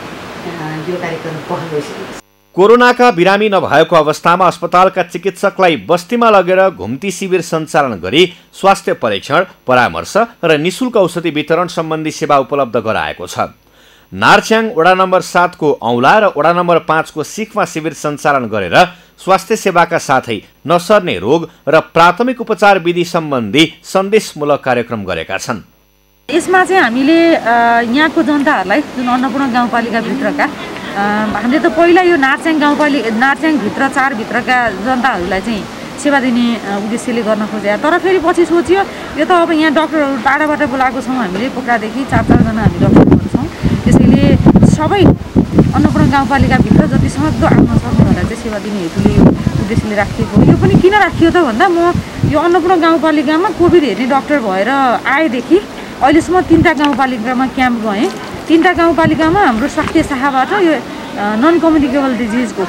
यो कार्यक्रम पहल गरिसकेको छ। कोरोनाका बिरामी नभएको अवस्थामा अस्पतालका चिकित्सकलाई बस्तीमा लगेर घुम्ती शिविर सञ्चालन गरी स्वास्थ्य परीक्षण, परामर्श र निःशुल्क औषधि वितरण सम्बन्धी सेवा उपलब्ध गराएको छ। नार्च्याङ वडा नम्बर 7 को औँला र वडा नम्बर 5 को सिखमा शिविर सञ्चालन गरेर स्वास्थ्य सेवाका साथै नसर्ने रोग र प्राथमिक उपचार विधि सम्बन्धी सन्देशमूलक कार्यक्रम गरेका छन्। यसमा चाहिँ हामीले यहाँको जनताहरूलाई जुन अन्नपूर्ण गाउँपालिकाभित्रका हामीले त पहिला यो नार्च्याङ भित्र 4 भित्रका जनताहरूलाई चाहिँ सेवा दिने उद्देश्यले गर्न खोजे, तर फेरि पछि सोचियो यो त अब यहाँ डाक्टरहरू टाढाबाट बोलाएको छौँ हामीले, पोखरादेखि 4 जना हामी डाक्टरहरू छौँ, त्यसैले सबै अन्नपूर्ण गाउँपालिकाभित्र जति सक्दो आउन सक्नेहरूलाई चाहिँ सेवा दिने हेतुले यो उद्देश्यले राखिएको हो। यो पनि किन राखियो त भन्दा म यो अन्नपूर्ण गाउँपालिकामा कोभिड हेर्ने डाक्टर भएर आएदेखि अहिलेसम्म 3टा गाउँपालिकामा क्याम्प गएँ। 3टा गाउँपालिकामा हाम्रो स्वास्थ्य शाखाबाट यो नन कम्युनिकेबल डिजिजको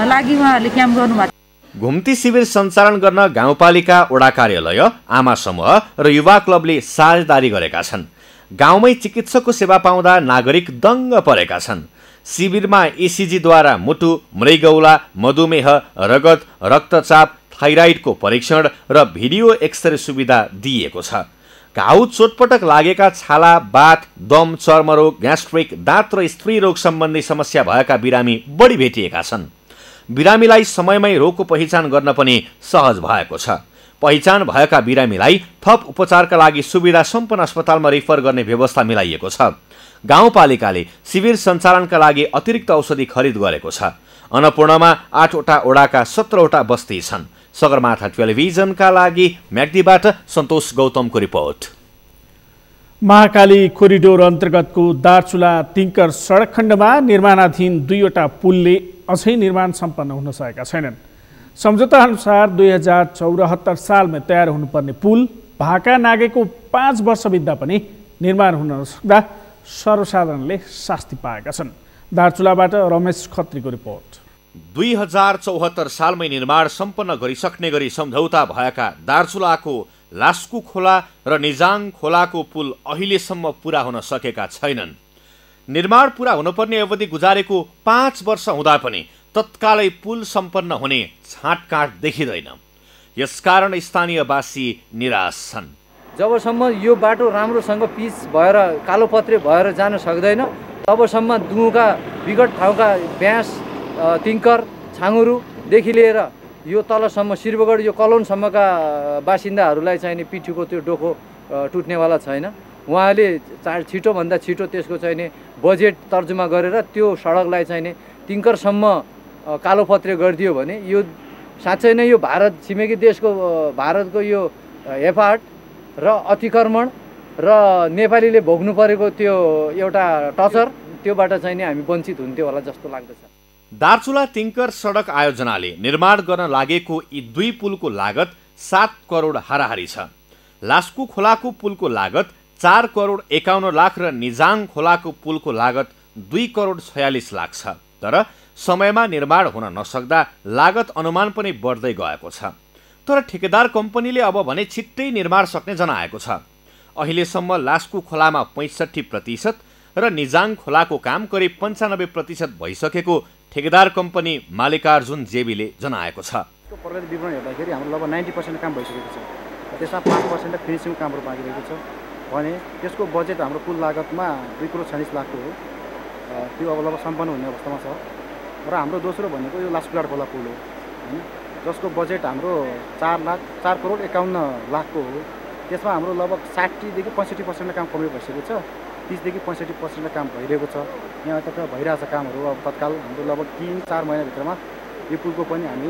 लागि उहाँहरूले क्याम्प गर्नुभएको। घुम्ती शिविर सञ्चालन गर्न गाउँपालिका वडा कार्यालय, आमा समूह र युवा क्लबले साझेदारी गरेका छन्। गाउँमै चिकित्सकको सेवा पाउँदा नागरिक दङ्ग परेका छन्। शिविरमा एसिजीद्वारा मुटु, मृगौला, मधुमेह, रगत, रक्तचाप, थाइराइडको परीक्षण र भिडियो एक्सरे सुविधा दिइएको छ। घाउ चोटपटक लागेका छाला, बाथ, दम, चर्मरोग, ग्यास्ट्रिक, दाँत र स्त्री रोग सम्बन्धी समस्या भएका बिरामी बढी भेटिएका छन्। बिरामीलाई समयमै रोगको पहिचान गर्न पनि सहज भएको छ। पहिचान भएका बिरामीलाई थप उपचारका लागि सुविधा सम्पन्न अस्पतालमा रिफर गर्ने व्यवस्था मिलाइएको छ। गाउँपालिकाले शिविर सञ्चालनका लागि अतिरिक्त औषधि खरिद गरेको छ। अन्नपूर्णमा 8वटा वडाका 17वटा बस्ती छन्। सगरमाथा टेलिभिजनका लागि म्याग्दीबाट सन्तोष गौतमको रिपोर्ट। महाकाली कोरिडोर अन्तर्गतको दार्चुला तिङ्कर सडक खण्डमा निर्माणाधीन 2वटा पुलले अझै निर्माण सम्पन्न हुन सकेका छैनन्। सम्झौता अनुसार 2074 सालमा तयार हुनुपर्ने पुल भाका नागेको 5 वर्ष बित्दा पनि निर्माण हुन नसक्दा सर्वसाधारणले शास्ति पाएका छन्। दार्चुलाबाट रमेश खत्रीको रिपोर्ट। 2074 सालमै निर्माण सम्पन्न गरिसक्ने गरी सम्झौता भएका दार्चुलाको लास्कु खोला र निजाङ खोलाको पुल अहिलेसम्म पूरा हुन सकेका छैनन्। निर्माण पूरा हुनुपर्ने अवधि गुजारेको 5 वर्ष हुँदा पनि तत्कालै पुल सम्पन्न हुने छाँटकाँट देखिँदैन। यसकारण स्थानीयवासी निराश छन्। जबसम्म यो बाटो राम्रोसँग पिच भएर कालोपत्रे भएर जान सक्दैन तबसम्म दुहुका विकट ठाउँका ब्यास, तिङ्कर, छाङ्गुरुदेखि लिएर यो तलसम्म शिरबगढ यो कलोनसम्मका बासिन्दाहरूलाई चाहिने पिठीको त्यो डोको टुट्नेवाला छैन। उहाँले छिटोभन्दा छिटो त्यसको चाहिने बजेट तर्जुमा गरेर त्यो सडकलाई चाहिने तिङ्करसम्म कालोपत्रे गरिदियो भने यो साँच्चै नै यो भारत छिमेकी देशको भारतको यो हेफाट र अतिक्रमण र नेपालीले भोग्नु परेको त्यो एउटा टचर त्योबाट चाहिँ नि हामी वञ्चित हुन्थ्यो होला जस्तो लाग्दछ। दार्चुला तिङ्कर सडक आयोजनाले निर्माण गर्न लागेको यी 2 पुलको लागत 7 करोड हाराहारी छ। लास्कु खोलाको पुलको लागत 4 करोड 51 लाख र निजाङ खोलाको पुलको लागत 2 करोड 46 लाख छ। तर समयमा निर्माण हुन नसक्दा लागत अनुमान पनि बढ्दै गएको छ। तर ठेकेदार कम्पनीले अब भने छिट्टै निर्माण सक्ने जनाएको छ। अहिलेसम्म लास्कु खोलामा 65% र निजाङ खोलाको काम करिब 95% भइसकेको ठेकेदार कम्पनी मालिकार्जुन जेबीले जनाएको छ। प्रगति विवरण हेर्दाखेरि हाम्रो लगभग 90% काम भइसकेको छ। त्यसमा 5% फिनिसिङ कामहरू बाँकी रहेको छ भने त्यसको बजेट हाम्रो कुल लागतमा 2 करोड 46 लाखको हो। त्यो अब लगभग सम्पन्न हुने अवस्थामा छ। र हाम्रो दोस्रो भनेको यो लास्कुलाड खोला पुल हो हैन, जसको बजेट हाम्रो 4 करोड 51 लाखको हो। त्यसमा हाम्रो लगभग 60 देखि 65% काम कम्प्लिट भइसकेको छ। 30 देखि 65% काम भइरहेको छ। यहाँ तक भइरहेछ कामहरू। अब तत्काल हाम्रो लगभग 3-4 महिनाभित्रमा यो पुलको पनि हामी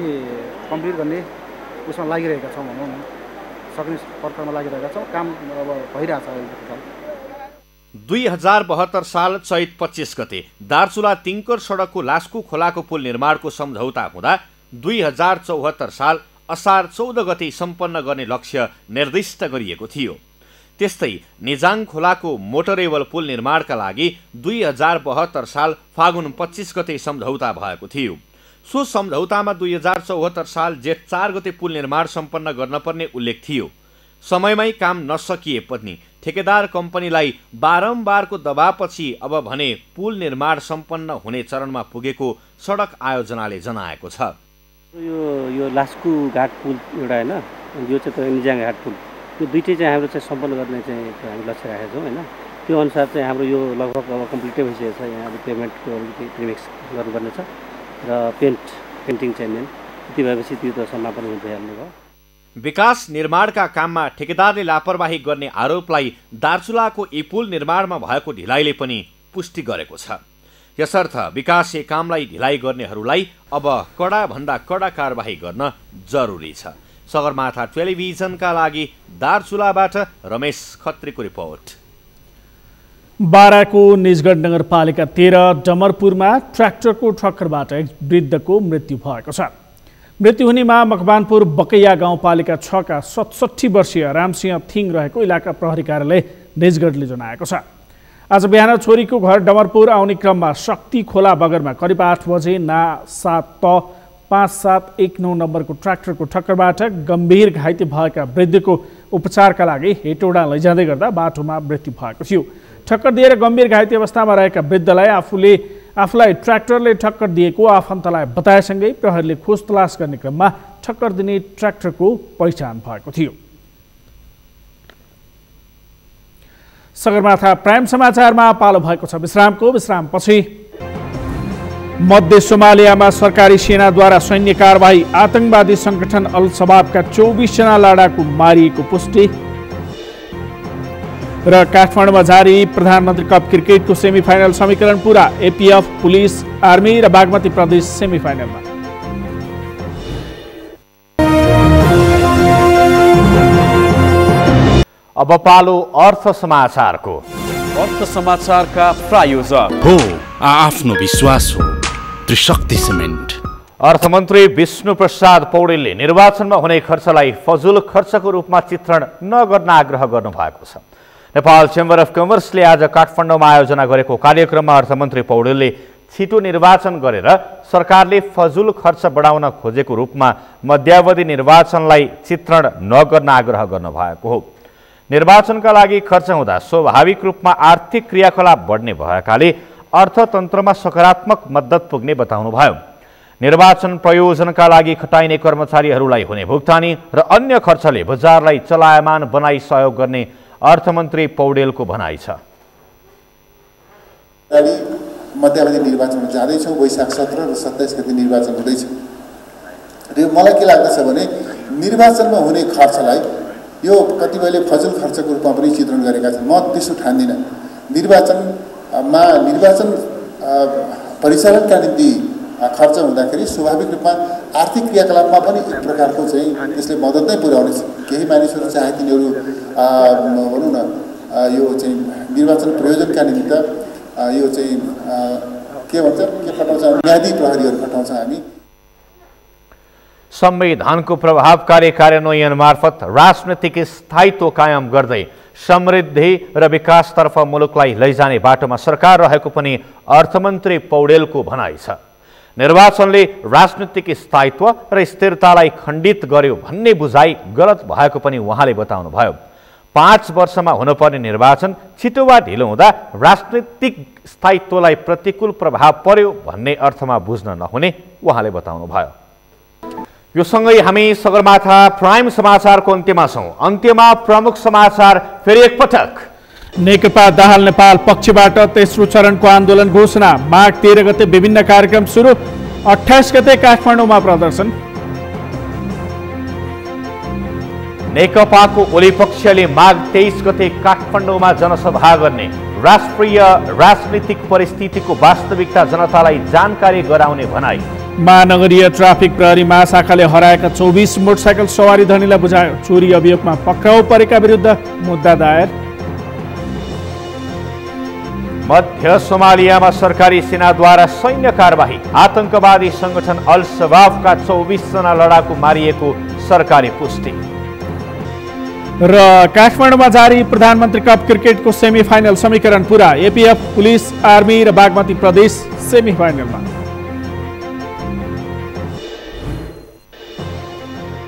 कम्प्लिट गर्ने उसमा लागिरहेका छौँ भनौँ न, सक्ने प्रक्रियामा लागिरहेका छौँ। काम अब भइरहेछ अहिले तत्काल। 2072 साल चैत 25 गते दार्चुला तिङ्कर सडकको लास्कु खोलाको पुल निर्माणको सम्झौता हुँदा 2074 साल असार 14 गते सम्पन्न गर्ने लक्ष्य निर्दिष्ट गरिएको थियो। त्यस्तै निजाङ खोलाको मोटरेबल पुल निर्माणका लागि 2072 साल फागुन 25 गते सम्झौता भएको थियो। सो सम्झौतामा 2074 साल जेठ 4 गते पुल निर्माण सम्पन्न गर्न पर्ने उल्लेख थियो। समयमै काम नसकिए पनि ठेकेदार कम्पनीलाई बारम्बारको दबावपछि अब भने पुल निर्माण सम्पन्न हुने चरणमा पुगेको सडक आयोजनाले जनाएको छ। यो लास्कु घाट पुल एउटा हैन, यो चाहिँ निजाङ घाट पुल, यो दुईटै चाहिँ हाम्रो चाहिँ सम्पन्न गर्ने चाहिँ हामी लक्ष्य राखेका छौँ हैन। त्यो अनुसार चाहिँ हाम्रो यो लगभग अब कम्प्लिटै भइसकेको छ। यहाँ अब पेमेन्टको रिमिक्स गर्नुपर्ने छ र पेन्टिङ चाहिँ मेन त्यति भएपछि त्यो त समापन हुँदै हाल्ने भयो। विकास निर्माणका काममा ठेकेदारले लापरवाही गर्ने आरोपलाई दार्चुलाको यी पुल निर्माणमा भएको ढिलाइले पनि पुष्टि गरेको छ। यसर्थ विकासे कामलाई ढिलाइ गर्नेहरूलाई अब कडाभन्दा कडा कारबाही गर्न जरुरी छ। सगरमाथा टेलिभिजनका लागि दार्चुलाबाट रमेश खत्रीको रिपोर्ट। बाराको निजगढ नगरपालिका 13 डमरपुरमा ट्र्याक्टरको ठक्करबाट एक वृद्धको मृत्यु भएको छ। मृत्यु हुनेमा मकवानपुर बकैया गाउँपालिका 6 का 67 वर्षीय रामसिंह थिङ रहेको इलाका प्रहरी कार्यालय निजगढले जनाएको छ। आज बिहान छोरीको घर डमरपुर आउने क्रममा शक्ति खोला बगरमा करिब 8 बजे ना 5719 नम्बरको ट्र्याक्टरको ठक्करबाट गम्भीर घाइते भएका वृद्धको उपचारका लागि हेटौडा लैजाँदै गर्दा बाटोमा मृत्यु भएको थियो। ठक्कर दिएर गम्भीर घाइते अवस्थामा रहेका वृद्धलाई आफूलाई ट्र्याक्टरले ठक्कर दिएको आफन्तलाई बताएसँगै प्रहरीले खोज तलास गर्ने क्रममा ठक्कर दिने ट्र्याक्टरको पहिचान भएको थियो। सगरमाथा प्राइम समाचारमा पालो भएको छ विश्रामको। विश्रामपछि मध्य सोमालियामा सरकारी सेनाद्वारा सैन्य कारबाही, आतंकवादी संगठन अल शबाबका 24 जना लडाकु मारिएको पुष्टि र काठमाडौँमा जारी प्रधानमन्त्री कप क्रिकेटको सेमिफाइनल समीकरण पूरा। एपीएफ, पुलिस, आर्मी र बागमती प्रदेश सेमिफाइनलमा। अब पालो अर्थ समाचारको। अर्थ समाचारका प्रायोजक हो आफ्नो विश्वास हो त्रिशक्ति सिमेन्ट। अर्थमन्त्री विष्णु प्रसाद पौडेलले निर्वाचनमा हुने खर्चलाई फजुल खर्चको रूपमा चित्रण नगर्न आग्रह गर्नुभएको छ। नेपाल चेम्बर अफ कमर्सले आज काठमाडौँमा आयोजना गरेको कार्यक्रममा अर्थमन्त्री पौडेलले छिटो निर्वाचन गरेर सरकारले फजुल खर्च बढाउन खोजेको रूपमा मध्यावधि निर्वाचनलाई चित्रण नगर्न आग्रह गर्नुभएको हो। निर्वाचनका लागि खर्च हुँदा स्वाभाविक रूपमा आर्थिक क्रियाकलाप बढ्ने भएकाले अर्थतन्त्रमा सकारात्मक मद्दत पुग्ने बताउनुभयो। निर्वाचन प्रयोजनका लागि खटाइने कर्मचारीहरूलाई हुने भुक्तानी र अन्य खर्चले बजारलाई चलायमान बनाई सहयोग गर्ने अर्थमन्त्री पौडेलको भनाइ छ। मध्यावधि निर्वाचनमा जाँदैछौँ। वैशाख 17 र 27 गते निर्वाचन हुँदैछ र मलाई के लाग्दछ भने निर्वाचनमा हुने खर्चलाई यो कतिपयले फजुल खर्चको रूपमा पनि चित्रण गरेका छन्। म त्यसो ठान्दिनँ। निर्वाचन परिचालनका निम्ति खर्च हुँदाखेरि स्वाभाविक रूपमा आर्थिक क्रियाकलापमा पनि एक प्रकारको चाहिँ त्यसले मद्दत नै पुर्याउनेछ। केही मानिसहरू चाहे तिनीहरू भनौँ न यो चाहिँ निर्वाचन प्रयोजनका निमित्त यो चाहिँ के भन्छ के खटाउँछ, न्यायाधीश प्रहरीहरू खटाउँछ। हामी संविधानको प्रभावकारी कार्यान्वयन मार्फत राजनीतिक स्थायित्व कायम गर्दै समृद्धि र विकासतर्फ मुलुकलाई लैजाने बाटोमा सरकार रहेको पनि अर्थमन्त्री पौडेलको भनाइ छ। निर्वाचनले राजनीतिक स्थायित्व र स्थिरतालाई खण्डित गर्यो भन्ने बुझाइ गलत भएको पनि उहाँले बताउनुभयो। 5 वर्षमा हुनुपर्ने निर्वाचन छिटो वा ढिलो हुँदा राजनीतिक स्थायित्वलाई प्रतिकूल प्रभाव पर्यो भन्ने अर्थमा बुझ्न नहुने उहाँले बताउनुभयो। यो सँगै हामी सगरमाथा प्राइम समाचारको अन्त्यमा छौँ। अन्त्यमा प्रमुख समाचार फेरि एकपटक। नेकपा दाहाल नेपाल पक्षबाट तेस्रो चरणको आन्दोलन घोषणा। माघ 13 गते विभिन्न कार्यक्रम सुरु। 28 गते काठमाडौँमा प्रदर्शन। नेकपाको ओली पक्षले माघ 23 गते काठमाडौँमा जनसभा गर्ने। राष्ट्रिय राजनीतिक परिस्थितिको वास्तविकता जनतालाई जानकारी गराउने भनाई। महानगरीय ट्राफिक प्रहरी महाशाखाले हराएका 24 मोटरसाइकल सवारी धनीलाई बुझायो। चोरी अभियोगमा पक्राउ परेका विरुद्ध मुद्दा दायर। मध्य सोमालियामा सरकारी सेनाद्वारा सैन्य कारबाही, आतंकवादी संगठन अल शबाबका 24 जना लडाकु मारिएको सरकारी पुष्टि। र काठमाडौँमा जारी प्रधानमन्त्री कप क्रिकेटको सेमिफाइनल समीकरण पूरा। एपीएफ, पुलिस, आर्मी र बागमती प्रदेश सेमिफाइनलमा।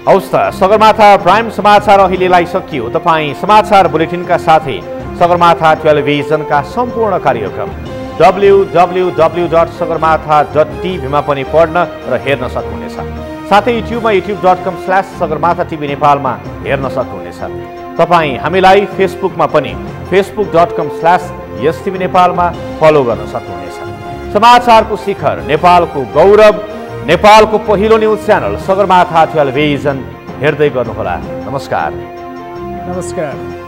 हौस् त सगरमाथा प्राइम समाचार अहिलेलाई सकियो। तपाईँ समाचार बुलेटिनका साथै सगरमाथा टेलिभिजनका सम्पूर्ण कार्यक्रम www.sagarmatha.tv मा पनि पढ्न र हेर्न सक्नुहुनेछ। साथै युट्युबमा youtube.com/sagarmatha TV नेपालमा हेर्न सक्नुहुनेछ। तपाईँ हामीलाई फेसबुकमा पनि facebook.com/YesTV नेपालमा फलो गर्न सक्नुहुनेछ। समाचारको शिखर, नेपालको गौरव, नेपालको पहिलो न्युज च्यानल सगरमाथा टेलिभिजन हेर्दै गर्नुहोला। नमस्कार। नमस्कार।